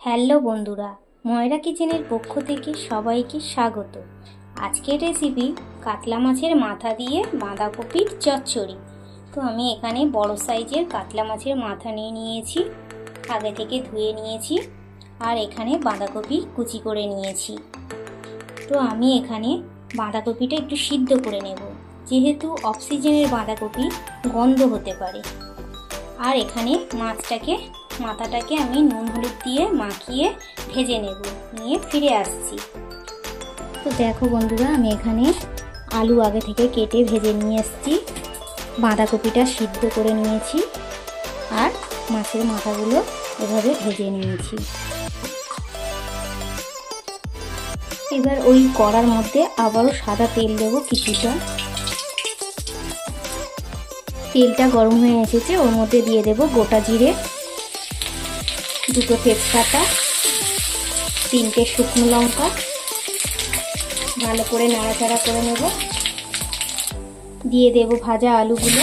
Hello বন্ধুরা, ময়রা কিচেনের পক্ষ থেকে সবাইকে স্বাগত। আজকের রেসিপি কাতলা মাছের মাথা দিয়ে বাঁধাকপির চচ্চড়ি। তো আমি এখানে বড় সাইজের কাতলা মাছের মাথা নিয়ে নিয়েছি, আগে থেকে ধুয়ে নিয়েছি। আর এখানে বাঁধাকপি কুচি করে নিয়েছি। তো আমি এখানে বাঁধাকপিটা একটু সিদ্ধ করে নেব, যেহেতু অফ সিজনের বাঁধাকপি গন্ধ হতে পারে। আর এখানে মাথাটাকে আমি নুন হলুদ দিয়ে মাখিয়ে ভেজে নেব, নিয়ে ফিরে আসছি। তো দেখো বন্ধুরা, আমি এখানে আলু আগে থেকে কেটে ভেজে নিয়ে এসেছি, বাঁধাকপিটা সিদ্ধ করে নিয়েছি, আর মাছের মাথাগুলো এভাবে ভেজে নিয়েছি। এবার ওই কড়ার মধ্যে আবারও সাদা তেল দেবো কিছুটা। তেলটা গরম হয়ে এসেছে, ওর মধ্যে দিয়ে দেব গোটা জিরে, দুটো তেজপাতা, 3টে শুকনো লঙ্কা। ভালো করে নাড়াচাড়া করে নেব। দিয়ে দেব ভাজা আলুগুলো।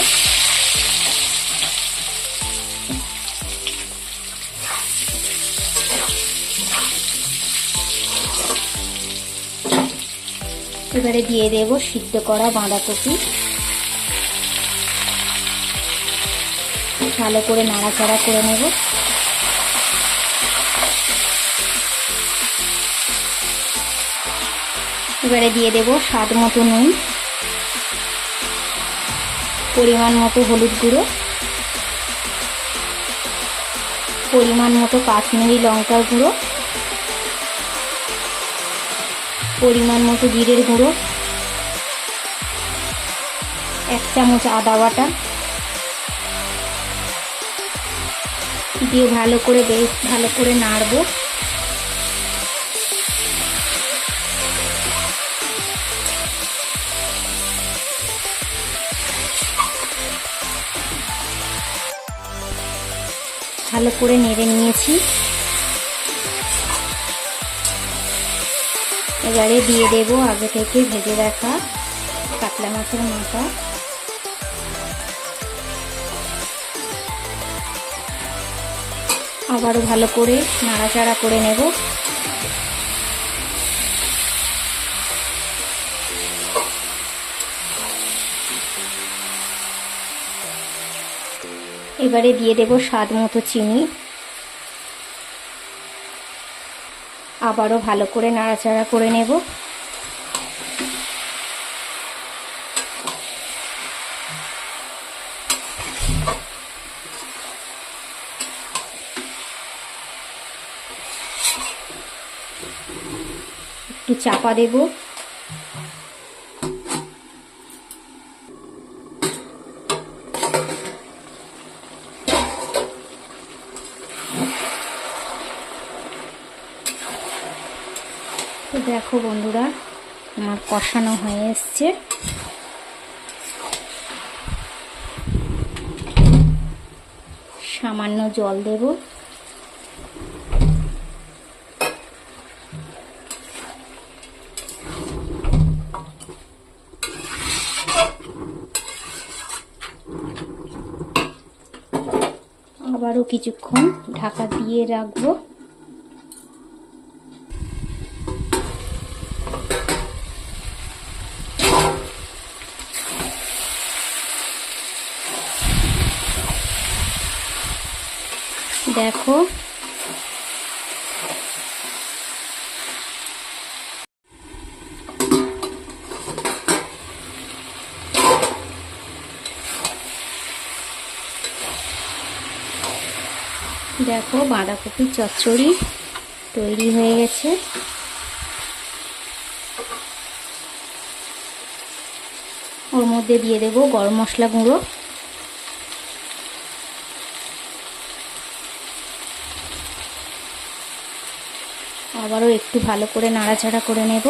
এবারে দিয়ে দেব সিদ্ধ করা বাঁধাকপি। ভালো করে নাড়াচাড়া করে নেব। এবারে দিয়ে দেব স্বাদ মতো নুন, পরিমাণ মতো হলুদ গুঁড়ো, পরিমাণ মতো কাশ্মীরি লঙ্কার গুঁড়ো, পরিমাণ মতো জিরের গুঁড়ো, 1 চামচ আদা বাটা দিয়ে বেশ ভালো করে নাড়বো। ভালো করে নেড়ে নিয়েছি। এবারে দিয়ে দেব আগে থেকে ভেজে রাখা কাতলা মাছের মাথা। আবারও ভালো করে নাড়াচাড়া করে নেব। এবারে দিয়ে দেব স্বাদ মতো চিনি। আবারও ভালো করে নাড়াচাড়া করে নেব। একটু চাপা দেব। তো দেখো বন্ধুরা, আমার কষানো হয়ে এসছে। সামান্য জল দেব। আবারও কিছুক্ষণ ঢাকা দিয়ে রাখবো। দেখো দেখো বাঁধাকপির চচ্চড়ি তৈরি হয়ে গেছে। ওর মধ্যে দিয়ে দেব গরম মশলা গুঁড়ো, আবারও একটু ভালো করে নাড়াচাড়া করে নেব।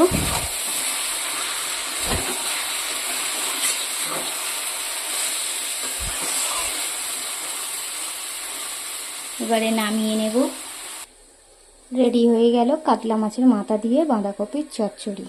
এবারে নামিয়ে নেব। রেডি হয়ে গেল কাতলা মাছের মাথা দিয়ে বাঁধাকপির চচ্চড়ি।